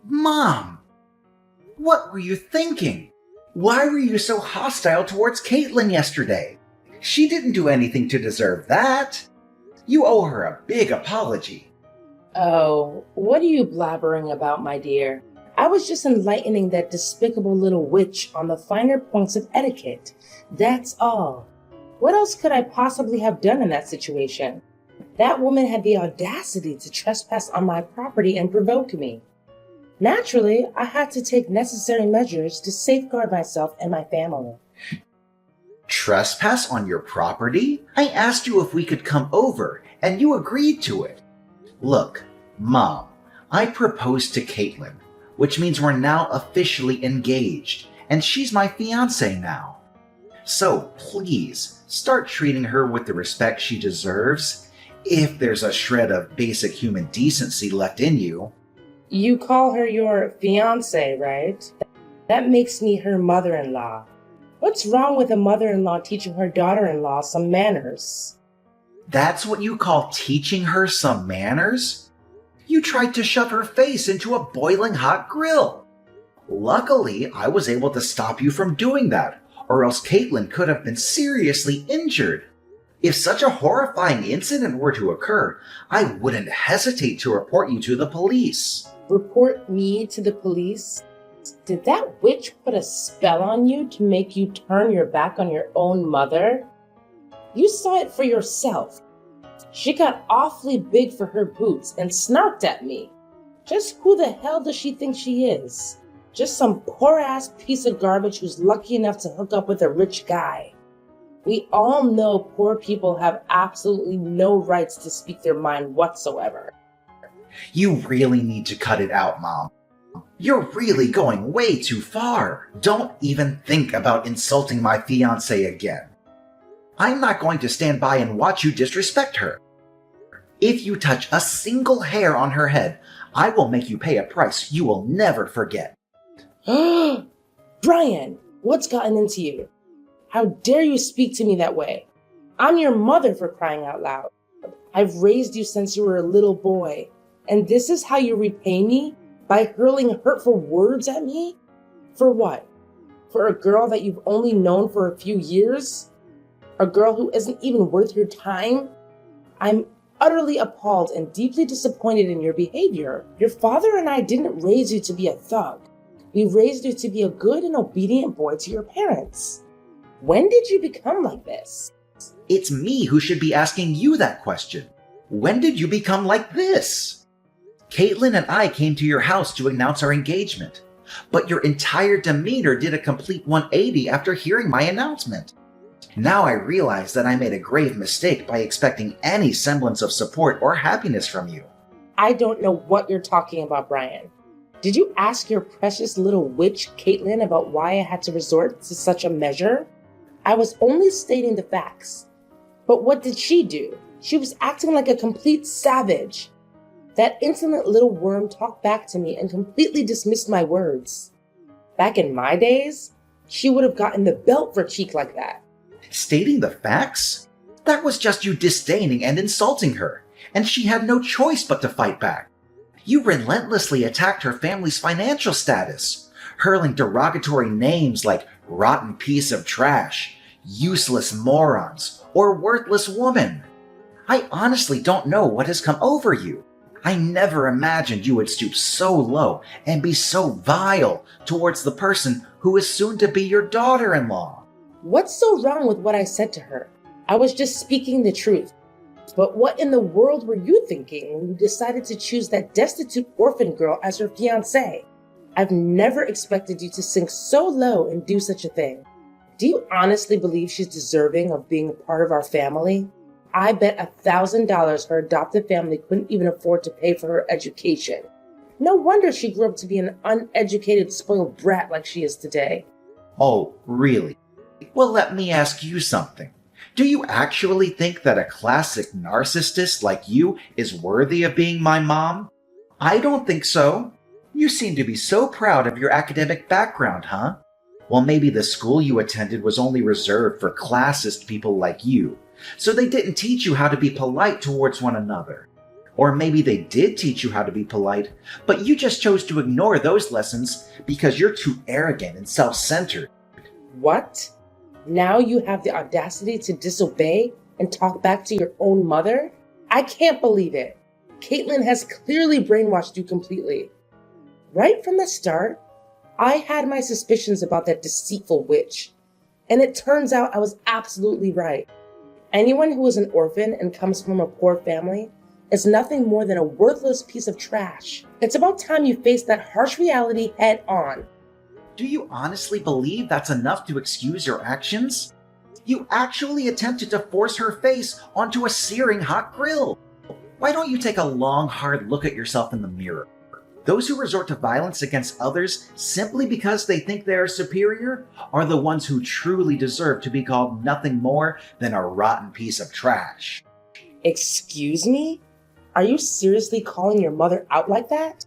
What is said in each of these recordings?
Mom, what were you thinking? Why were you so hostile towards Caitlin yesterday? She didn't do anything to deserve that. You owe her a big apology. Oh, what are you blabbering about, my dear? I was just enlightening that despicable little witch on the finer points of etiquette. That's all. What else could I possibly have done in that situation? That woman had the audacity to trespass on my property and provoke me. Naturally, I had to take necessary measures to safeguard myself and my family. Trespass on your property? I asked you if we could come over, and you agreed to it. Look, Mom, I proposed to Caitlin, which means we're now officially engaged, and she's my fiancé now. So please, start treating her with the respect she deserves, if there's a shred of basic human decency left in you. You call her your fiancé, right? That makes me her mother-in-law. What's wrong with a mother-in-law teaching her daughter-in-law some manners? That's what you call teaching her some manners? You tried to shove her face into a boiling hot grill. Luckily, I was able to stop you from doing that, or else Caitlin could have been seriously injured. If such a horrifying incident were to occur, I wouldn't hesitate to report you to the police. Report me to the police? Did that witch put a spell on you to make you turn your back on your own mother? You saw it for yourself. She got awfully big for her boots and snarked at me. Just who the hell does she think she is? Just some poor-ass piece of garbage who's lucky enough to hook up with a rich guy. We all know poor people have absolutely no rights to speak their mind whatsoever. You really need to cut it out, Mom. You're really going way too far. Don't even think about insulting my fiancé again. I'm not going to stand by and watch you disrespect her. If you touch a single hair on her head, I will make you pay a price you will never forget. Brian, what's gotten into you? How dare you speak to me that way? I'm your mother, for crying out loud. I've raised you since you were a little boy, and this is how you repay me? By hurling hurtful words at me? For what? For a girl that you've only known for a few years? A girl who isn't even worth your time? I'm utterly appalled and deeply disappointed in your behavior. Your father and I didn't raise you to be a thug. We raised you to be a good and obedient boy to your parents. When did you become like this? It's me who should be asking you that question. When did you become like this? Caitlin and I came to your house to announce our engagement, but your entire demeanor did a complete 180 after hearing my announcement. Now I realize that I made a grave mistake by expecting any semblance of support or happiness from you. I don't know what you're talking about, Brian. Did you ask your precious little witch, Caitlin, about why I had to resort to such a measure? I was only stating the facts. But what did she do? She was acting like a complete savage. That insolent little worm talked back to me and completely dismissed my words. Back in my days, she would have gotten the belt for cheek like that. Stating the facts? That was just you disdaining and insulting her, and she had no choice but to fight back. You relentlessly attacked her family's financial status, hurling derogatory names like rotten piece of trash, useless morons, or worthless woman. I honestly don't know what has come over you. I never imagined you would stoop so low and be so vile towards the person who is soon to be your daughter-in-law. What's so wrong with what I said to her? I was just speaking the truth. But what in the world were you thinking when you decided to choose that destitute orphan girl as your fiancé? I've never expected you to sink so low and do such a thing. Do you honestly believe she's deserving of being a part of our family? I bet $1,000 her adopted family couldn't even afford to pay for her education. No wonder she grew up to be an uneducated, spoiled brat like she is today. Oh, really? Well, let me ask you something. Do you actually think that a classic narcissist like you is worthy of being my mom? I don't think so. You seem to be so proud of your academic background, huh? Well, maybe the school you attended was only reserved for classist people like you, so they didn't teach you how to be polite towards one another. Or maybe they did teach you how to be polite, but you just chose to ignore those lessons because you're too arrogant and self-centered. What? Now you have the audacity to disobey and talk back to your own mother? I can't believe it. Caitlin has clearly brainwashed you completely. Right from the start, I had my suspicions about that deceitful witch. And it turns out I was absolutely right. Anyone who is an orphan and comes from a poor family is nothing more than a worthless piece of trash. It's about time you face that harsh reality head on. Do you honestly believe that's enough to excuse your actions? You actually attempted to force her face onto a searing hot grill. Why don't you take a long, hard look at yourself in the mirror? Those who resort to violence against others simply because they think they are superior are the ones who truly deserve to be called nothing more than a rotten piece of trash. Excuse me? Are you seriously calling your mother out like that?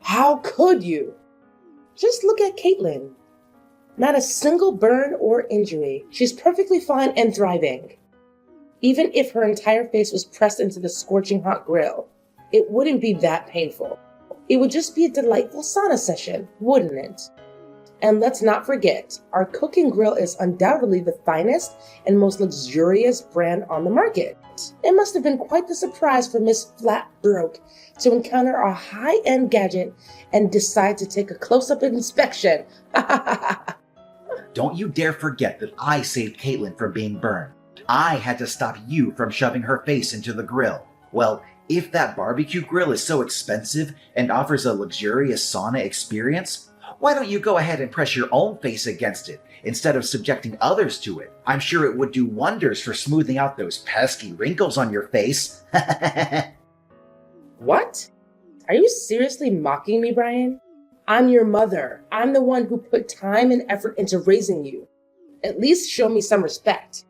How could you? Just look at Caitlin. Not a single burn or injury. She's perfectly fine and thriving. Even if her entire face was pressed into the scorching hot grill, it wouldn't be that painful. It would just be a delightful sauna session, wouldn't it? And let's not forget, our cooking grill is undoubtedly the finest and most luxurious brand on the market. It must have been quite the surprise for Miss Flatbroke to encounter a high-end gadget and decide to take a close-up inspection. Don't you dare forget that I saved Caitlin from being burned. I had to stop you from shoving her face into the grill. Well, if that barbecue grill is so expensive and offers a luxurious sauna experience, why don't you go ahead and press your own face against it instead of subjecting others to it? I'm sure it would do wonders for smoothing out those pesky wrinkles on your face. What? Are you seriously mocking me, Brian? I'm your mother. I'm the one who put time and effort into raising you. At least show me some respect.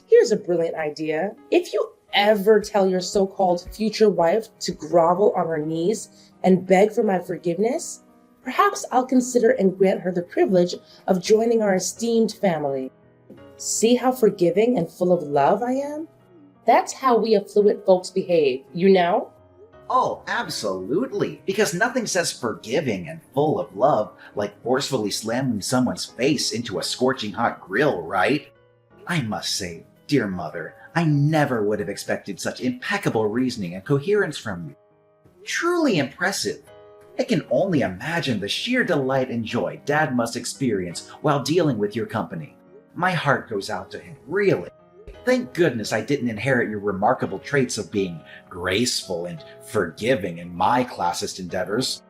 Here's a brilliant idea. If you ever tell your so-called future wife to grovel on her knees and beg for my forgiveness, perhaps I'll consider and grant her the privilege of joining our esteemed family. See how forgiving and full of love I am? That's how we affluent folks behave, you know? Oh, absolutely. Because nothing says forgiving and full of love like forcefully slamming someone's face into a scorching hot grill, right? I must say, dear mother, I never would have expected such impeccable reasoning and coherence from you. Truly impressive. I can only imagine the sheer delight and joy Dad must experience while dealing with your company. My heart goes out to him, really. Thank goodness I didn't inherit your remarkable traits of being graceful and forgiving in my classist endeavors.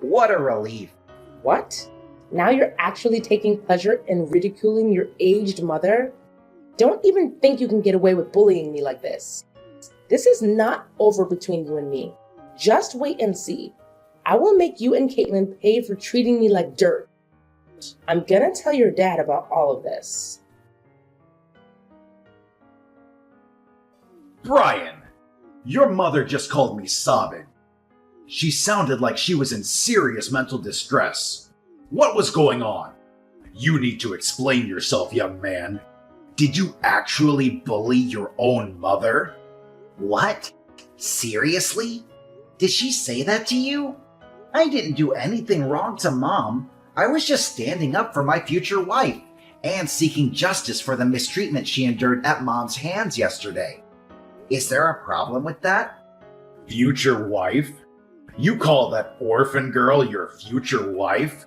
What a relief. What? Now you're actually taking pleasure in ridiculing your aged mother? Don't even think you can get away with bullying me like this. This is not over between you and me. Just wait and see. I will make you and Caitlin pay for treating me like dirt. I'm gonna tell your dad about all of this. Brian, your mother just called me sobbing. She sounded like she was in serious mental distress. What was going on? You need to explain yourself, young man. Did you actually bully your own mother? What? Seriously? Did she say that to you? I didn't do anything wrong to Mom. I was just standing up for my future wife and seeking justice for the mistreatment she endured at Mom's hands yesterday. Is there a problem with that? Future wife? You call that orphan girl your future wife?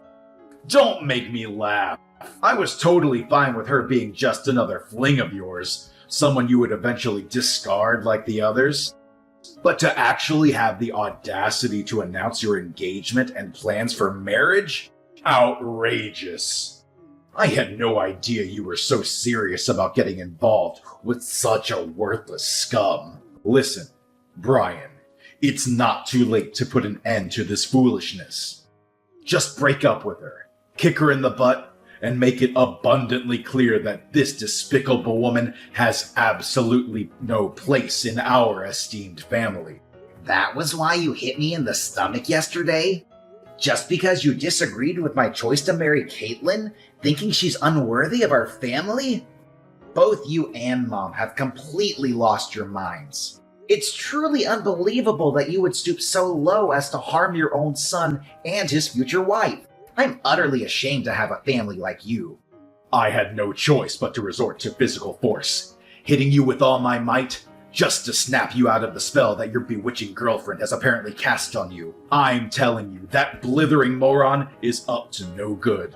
Don't make me laugh. I was totally fine with her being just another fling of yours, someone you would eventually discard like the others. But to actually have the audacity to announce your engagement and plans for marriage? Outrageous. I had no idea you were so serious about getting involved with such a worthless scum. Listen, Brian, it's not too late to put an end to this foolishness. Just break up with her, kick her in the butt, and make it abundantly clear that this despicable woman has absolutely no place in our esteemed family. That was why you hit me in the stomach yesterday? Just because you disagreed with my choice to marry Caitlin, thinking she's unworthy of our family? Both you and Mom have completely lost your minds. It's truly unbelievable that you would stoop so low as to harm your own son and his future wife. I'm utterly ashamed to have a family like you. I had no choice but to resort to physical force, hitting you with all my might, just to snap you out of the spell that your bewitching girlfriend has apparently cast on you. I'm telling you, that blithering moron is up to no good.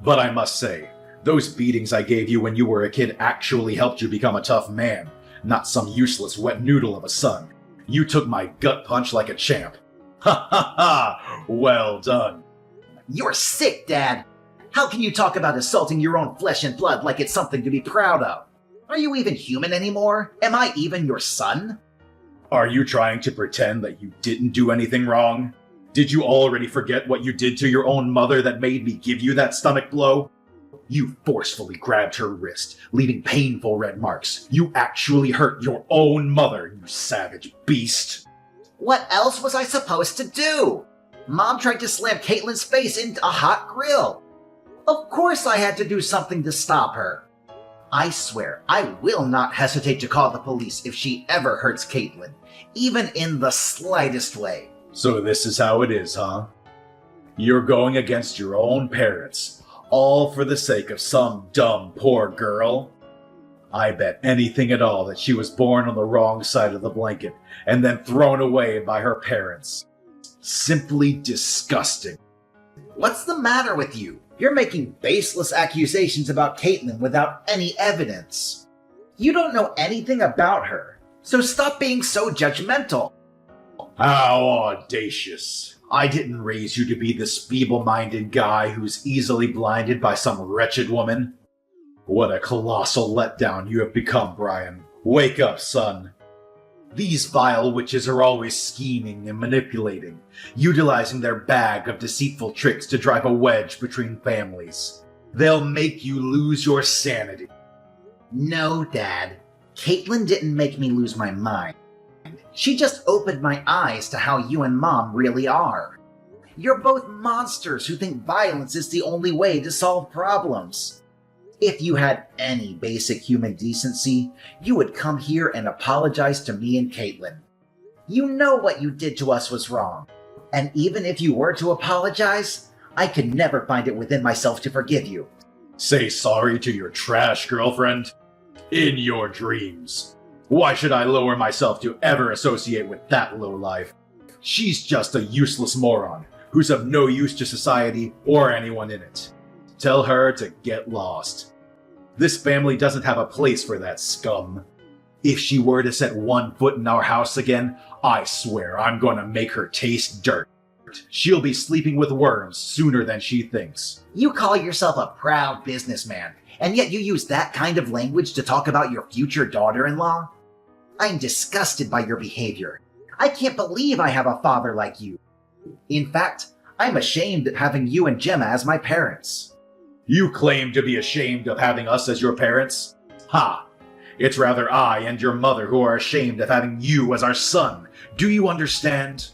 But I must say, those beatings I gave you when you were a kid actually helped you become a tough man, not some useless wet noodle of a son. You took my gut punch like a champ. Ha ha ha! Well done. You're sick, Dad. How can you talk about assaulting your own flesh and blood like it's something to be proud of? Are you even human anymore? Am I even your son? Are you trying to pretend that you didn't do anything wrong? Did you already forget what you did to your own mother that made me give you that stomach blow? You forcefully grabbed her wrist, leaving painful red marks. You actually hurt your own mother, you savage beast. What else was I supposed to do? Mom tried to slam Caitlin's face into a hot grill. Of course I had to do something to stop her. I swear, I will not hesitate to call the police if she ever hurts Caitlin, even in the slightest way. So this is how it is, huh? You're going against your own parents, all for the sake of some dumb poor girl? I bet anything at all that she was born on the wrong side of the blanket and then thrown away by her parents. Simply disgusting. What's the matter with you? You're making baseless accusations about Caitlin without any evidence. You don't know anything about her, so stop being so judgmental. How audacious. I didn't raise you to be this feeble-minded guy who's easily blinded by some wretched woman. What a colossal letdown you have become, Brian. Wake up, son. These vile witches are always scheming and manipulating, utilizing their bag of deceitful tricks to drive a wedge between families. They'll make you lose your sanity. No, Dad. Caitlin didn't make me lose my mind. She just opened my eyes to how you and Mom really are. You're both monsters who think violence is the only way to solve problems. If you had any basic human decency, you would come here and apologize to me and Caitlin. You know what you did to us was wrong. And even if you were to apologize, I could never find it within myself to forgive you. Say sorry to your trash girlfriend? In your dreams. Why should I lower myself to ever associate with that lowlife? She's just a useless moron who's of no use to society or anyone in it. Tell her to get lost. This family doesn't have a place for that scum. If she were to set one foot in our house again, I swear I'm gonna make her taste dirt. She'll be sleeping with worms sooner than she thinks. You call yourself a proud businessman, and yet you use that kind of language to talk about your future daughter-in-law? I'm disgusted by your behavior. I can't believe I have a father like you. In fact, I'm ashamed of having you and Gemma as my parents. You claim to be ashamed of having us as your parents? Ha! It's rather I and your mother who are ashamed of having you as our son. Do you understand?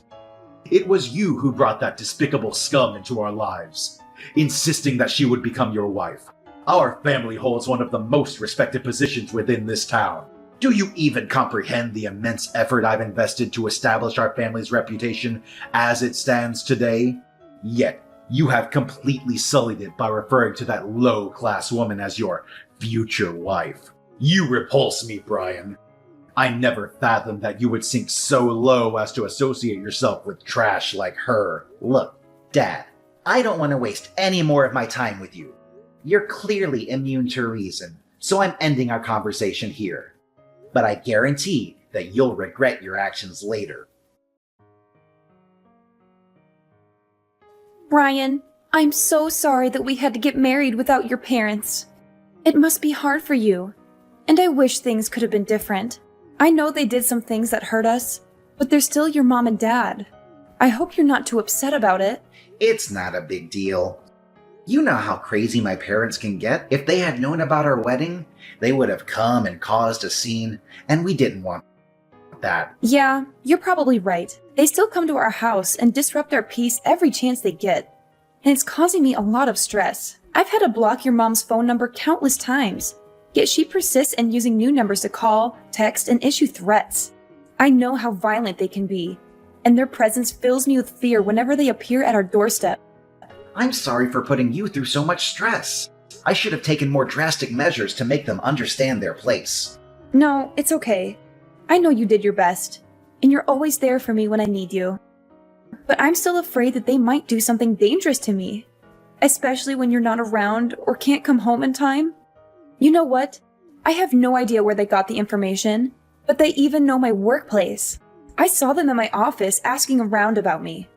It was you who brought that despicable scum into our lives, insisting that she would become your wife. Our family holds one of the most respected positions within this town. Do you even comprehend the immense effort I've invested to establish our family's reputation as it stands today? Yet, you have completely sullied it by referring to that low-class woman as your future wife. You repulse me, Brian. I never fathomed that you would sink so low as to associate yourself with trash like her. Look, Dad, I don't want to waste any more of my time with you. You're clearly immune to reason, so I'm ending our conversation here. But I guarantee that you'll regret your actions later. Brian, I'm so sorry that we had to get married without your parents. It must be hard for you. And I wish things could have been different. I know they did some things that hurt us, but they're still your mom and dad. I hope you're not too upset about it. It's not a big deal. You know how crazy my parents can get. If they had known about our wedding, they would have come and caused a scene, and we didn't want that. Yeah, you're probably right. They still come to our house and disrupt our peace every chance they get. And it's causing me a lot of stress. I've had to block your mom's phone number countless times, yet she persists in using new numbers to call, text, and issue threats. I know how violent they can be, and their presence fills me with fear whenever they appear at our doorstep. I'm sorry for putting you through so much stress. I should have taken more drastic measures to make them understand their place. No, it's okay. I know you did your best, and you're always there for me when I need you. But I'm still afraid that they might do something dangerous to me, especially when you're not around or can't come home in time. You know what? I have no idea where they got the information, but they even know my workplace. I saw them in my office asking around about me.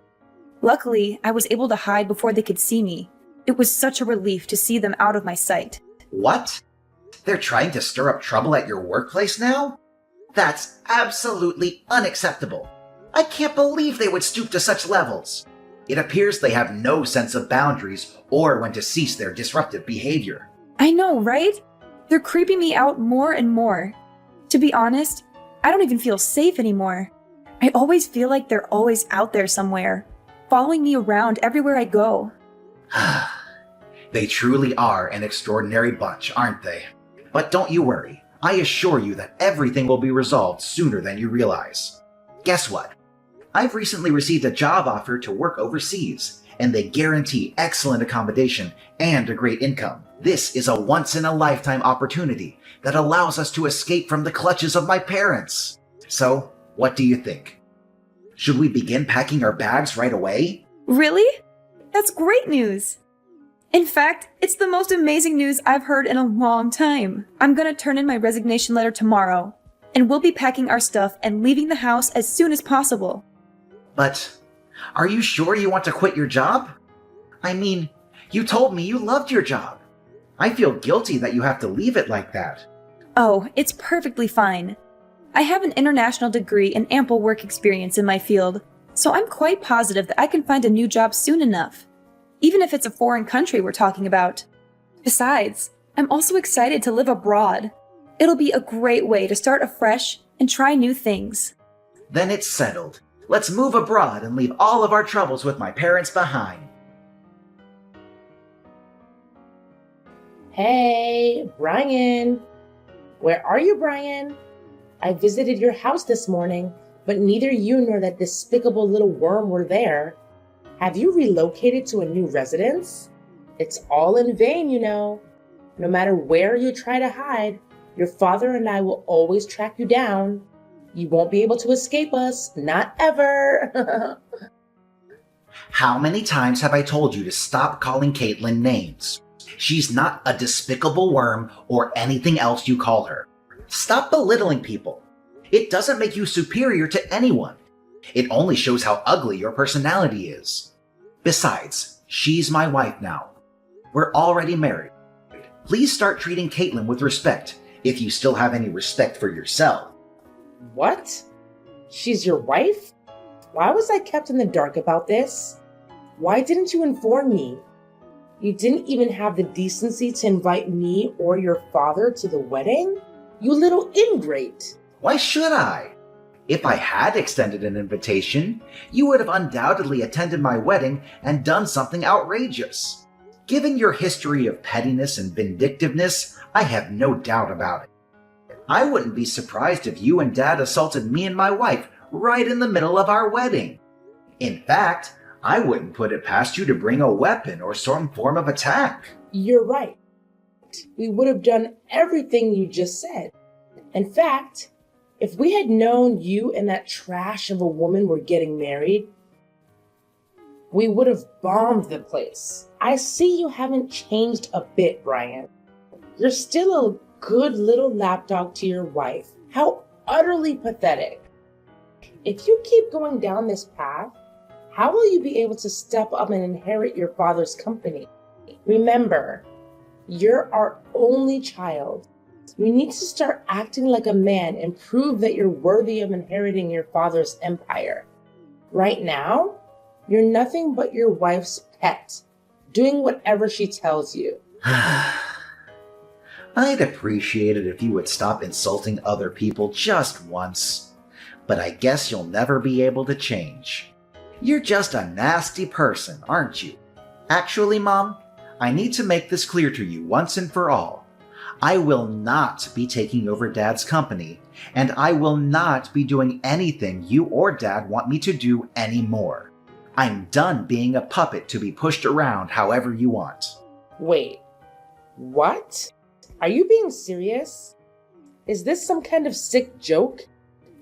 Luckily, I was able to hide before they could see me. It was such a relief to see them out of my sight. What? They're trying to stir up trouble at your workplace now? That's absolutely unacceptable. I can't believe they would stoop to such levels. It appears they have no sense of boundaries or when to cease their disruptive behavior. I know, right? They're creeping me out more and more. To be honest, I don't even feel safe anymore. I always feel like they're always out there somewhere, following me around everywhere I go. They truly are an extraordinary bunch, aren't they? But don't you worry. I assure you that everything will be resolved sooner than you realize. Guess what? I've recently received a job offer to work overseas, and they guarantee excellent accommodation and a great income. This is a once-in-a-lifetime opportunity that allows us to escape from the clutches of my parents. So, what do you think? Should we begin packing our bags right away? Really? That's great news! In fact, it's the most amazing news I've heard in a long time. I'm gonna turn in my resignation letter tomorrow, and we'll be packing our stuff and leaving the house as soon as possible. But, are you sure you want to quit your job? I mean, you told me you loved your job. I feel guilty that you have to leave it like that. Oh, it's perfectly fine. I have an international degree and ample work experience in my field, so I'm quite positive that I can find a new job soon enough, even if it's a foreign country we're talking about. Besides, I'm also excited to live abroad. It'll be a great way to start afresh and try new things. Then it's settled. Let's move abroad and leave all of our troubles with my parents behind. Hey, Brian. Where are you, Brian? I visited your house this morning, but neither you nor that despicable little worm were there. Have you relocated to a new residence? It's all in vain, you know. No matter where you try to hide, your father and I will always track you down. You won't be able to escape us, not ever. How many times have I told you to stop calling Caitlin names? She's not a despicable worm or anything else you call her. Stop belittling people. It doesn't make you superior to anyone. It only shows how ugly your personality is. Besides, she's my wife now. We're already married. Please start treating Caitlin with respect, if you still have any respect for yourself. What? She's your wife? Why was I kept in the dark about this? Why didn't you inform me? You didn't even have the decency to invite me or your father to the wedding? You little ingrate. Why should I? If I had extended an invitation, you would have undoubtedly attended my wedding and done something outrageous. Given your history of pettiness and vindictiveness, I have no doubt about it. I wouldn't be surprised if you and Dad assaulted me and my wife right in the middle of our wedding. In fact, I wouldn't put it past you to bring a weapon or some form of attack. You're right. We would have done everything you just said. In fact, if we had known you and that trash of a woman were getting married, we would have bombed the place. I see you haven't changed a bit, Brian. You're still a good little lapdog to your wife. How utterly pathetic. If you keep going down this path, how will you be able to step up and inherit your father's company? Remember, you're our only child. You need to start acting like a man and prove that you're worthy of inheriting your father's empire. Right now, you're nothing but your wife's pet, doing whatever she tells you. I'd appreciate it if you would stop insulting other people just once. But I guess you'll never be able to change. You're just a nasty person, aren't you? Actually, Mom, I need to make this clear to you once and for all. I will not be taking over Dad's company, and I will not be doing anything you or Dad want me to do anymore. I'm done being a puppet to be pushed around however you want. Wait, what? Are you being serious? Is this some kind of sick joke?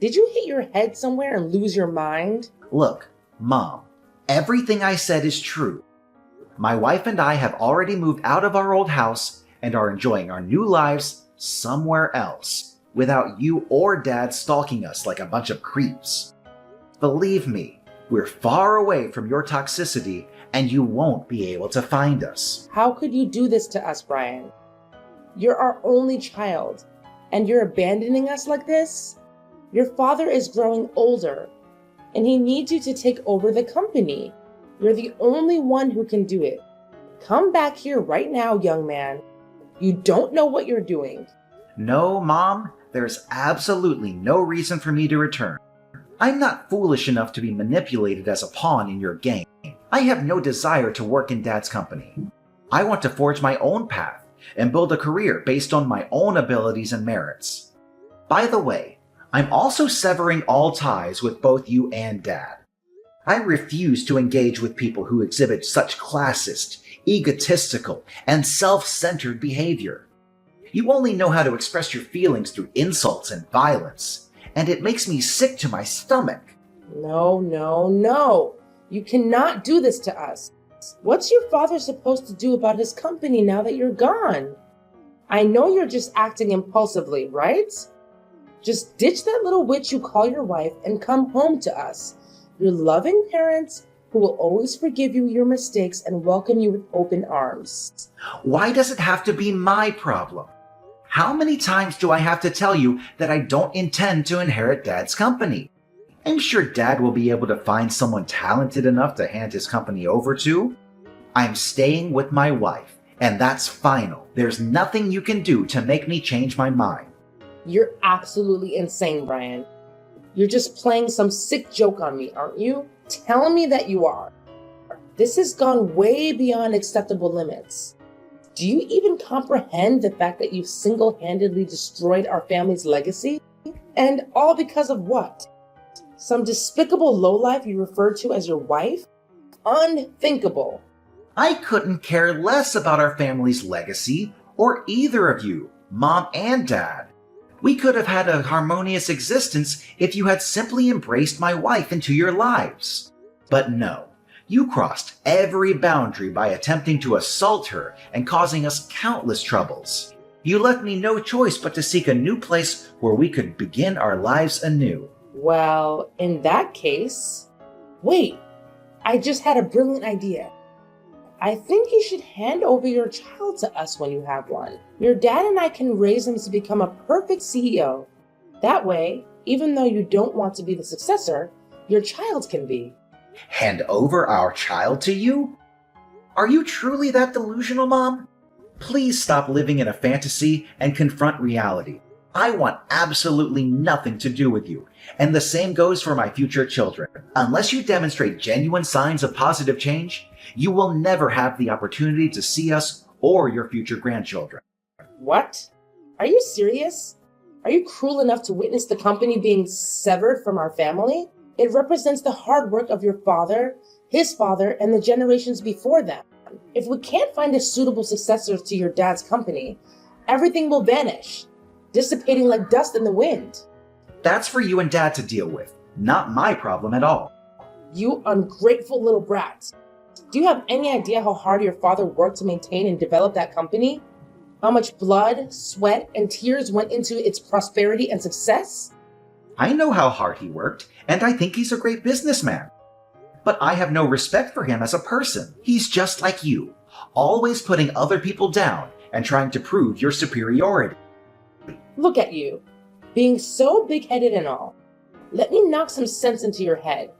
Did you hit your head somewhere and lose your mind? Look, Mom, everything I said is true. My wife and I have already moved out of our old house and are enjoying our new lives somewhere else, without you or Dad stalking us like a bunch of creeps. Believe me, we're far away from your toxicity and you won't be able to find us. How could you do this to us, Brian? You're our only child, and you're abandoning us like this? Your father is growing older, and he needs you to take over the company. You're the only one who can do it. Come back here right now, young man. You don't know what you're doing. No, Mom, there's absolutely no reason for me to return. I'm not foolish enough to be manipulated as a pawn in your game. I have no desire to work in Dad's company. I want to forge my own path and build a career based on my own abilities and merits. By the way, I'm also severing all ties with both you and Dad. I refuse to engage with people who exhibit such classist, egotistical, and self-centered behavior. You only know how to express your feelings through insults and violence, and it makes me sick to my stomach. No. You cannot do this to us. What's your father supposed to do about his company now that you're gone? I know you're just acting impulsively, right? Just ditch that little witch you call your wife and come home to us. Your loving parents who will always forgive you your mistakes and welcome you with open arms. Why does it have to be my problem? How many times do I have to tell you that I don't intend to inherit Dad's company? I'm sure Dad will be able to find someone talented enough to hand his company over to. I'm staying with my wife, and that's final. There's nothing you can do to make me change my mind. You're absolutely insane, Brian. You're just playing some sick joke on me, aren't you? Tell me that you are. This has gone way beyond acceptable limits. Do you even comprehend the fact that you've single-handedly destroyed our family's legacy? And all because of what? Some despicable lowlife you refer to as your wife? Unthinkable. I couldn't care less about our family's legacy, or either of you, Mom and Dad. We could have had a harmonious existence if you had simply embraced my wife into your lives. But no, you crossed every boundary by attempting to assault her and causing us countless troubles. You left me no choice but to seek a new place where we could begin our lives anew. Well, in that case... Wait, I just had a brilliant idea. I think you should hand over your child to us when you have one. Your dad and I can raise him to become a perfect CEO. That way, even though you don't want to be the successor, your child can be. Hand over our child to you? Are you truly that delusional, Mom? Please stop living in a fantasy and confront reality. I want absolutely nothing to do with you, and the same goes for my future children. Unless you demonstrate genuine signs of positive change, you will never have the opportunity to see us or your future grandchildren. What? Are you serious? Are you cruel enough to witness the company being severed from our family? It represents the hard work of your father, his father, and the generations before them. If we can't find a suitable successor to your dad's company, everything will vanish, dissipating like dust in the wind. That's for you and Dad to deal with, not my problem at all. You ungrateful little brat. Do you have any idea how hard your father worked to maintain and develop that company? How much blood, sweat, and tears went into its prosperity and success? I know how hard he worked, and I think he's a great businessman. But I have no respect for him as a person. He's just like you, always putting other people down and trying to prove your superiority. Look at you, being so big-headed and all. Let me knock some sense into your head.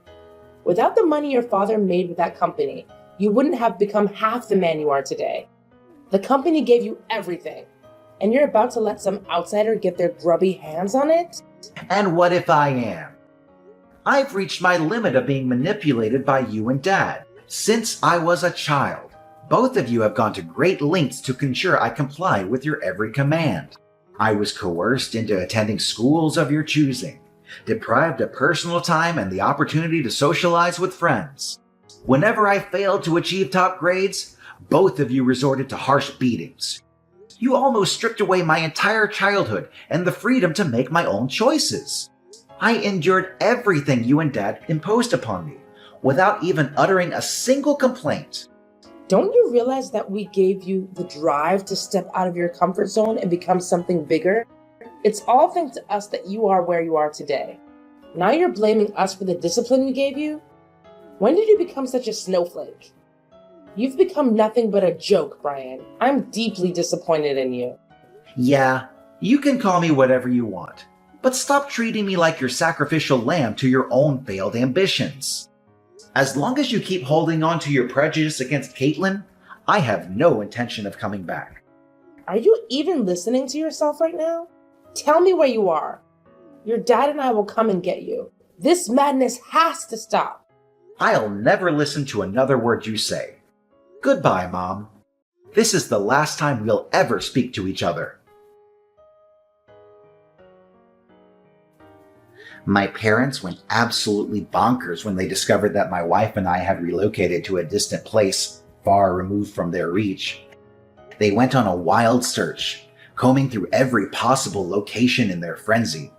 Without the money your father made with that company, you wouldn't have become half the man you are today. The company gave you everything, and you're about to let some outsider get their grubby hands on it? And what if I am? I've reached my limit of being manipulated by you and Dad since I was a child. Both of you have gone to great lengths to ensure I comply with your every command. I was coerced into attending schools of your choosing, deprived of personal time and the opportunity to socialize with friends. Whenever I failed to achieve top grades, both of you resorted to harsh beatings. You almost stripped away my entire childhood and the freedom to make my own choices. I endured everything you and Dad imposed upon me, without even uttering a single complaint. Don't you realize that we gave you the drive to step out of your comfort zone and become something bigger? It's all thanks to us that you are where you are today. Now you're blaming us for the discipline we gave you? When did you become such a snowflake? You've become nothing but a joke, Brian. I'm deeply disappointed in you. Yeah, you can call me whatever you want, but stop treating me like your sacrificial lamb to your own failed ambitions. As long as you keep holding on to your prejudice against Caitlin, I have no intention of coming back. Are you even listening to yourself right now? Tell me where you are. Your dad and I will come and get you. This madness has to stop. I'll never listen to another word you say. Goodbye, Mom. This is the last time we'll ever speak to each other. My parents went absolutely bonkers when they discovered that my wife and I had relocated to a distant place far removed from their reach. They went on a wild search, combing through every possible location in their frenzy.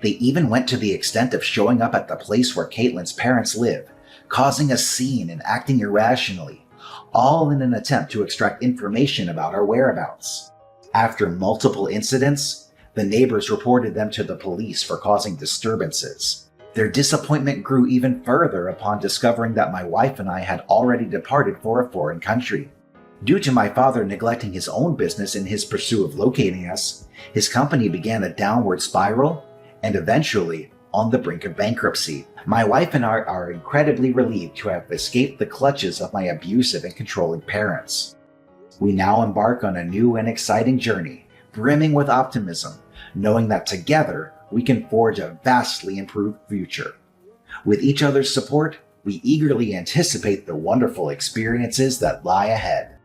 They even went to the extent of showing up at the place where Caitlin's parents live, causing a scene and acting irrationally, all in an attempt to extract information about our whereabouts. After multiple incidents, the neighbors reported them to the police for causing disturbances. Their disappointment grew even further upon discovering that my wife and I had already departed for a foreign country. Due to my father neglecting his own business in his pursuit of locating us, his company began a downward spiral and eventually on the brink of bankruptcy. My wife and I are incredibly relieved to have escaped the clutches of my abusive and controlling parents. We now embark on a new and exciting journey, brimming with optimism, knowing that together we can forge a vastly improved future. With each other's support, we eagerly anticipate the wonderful experiences that lie ahead.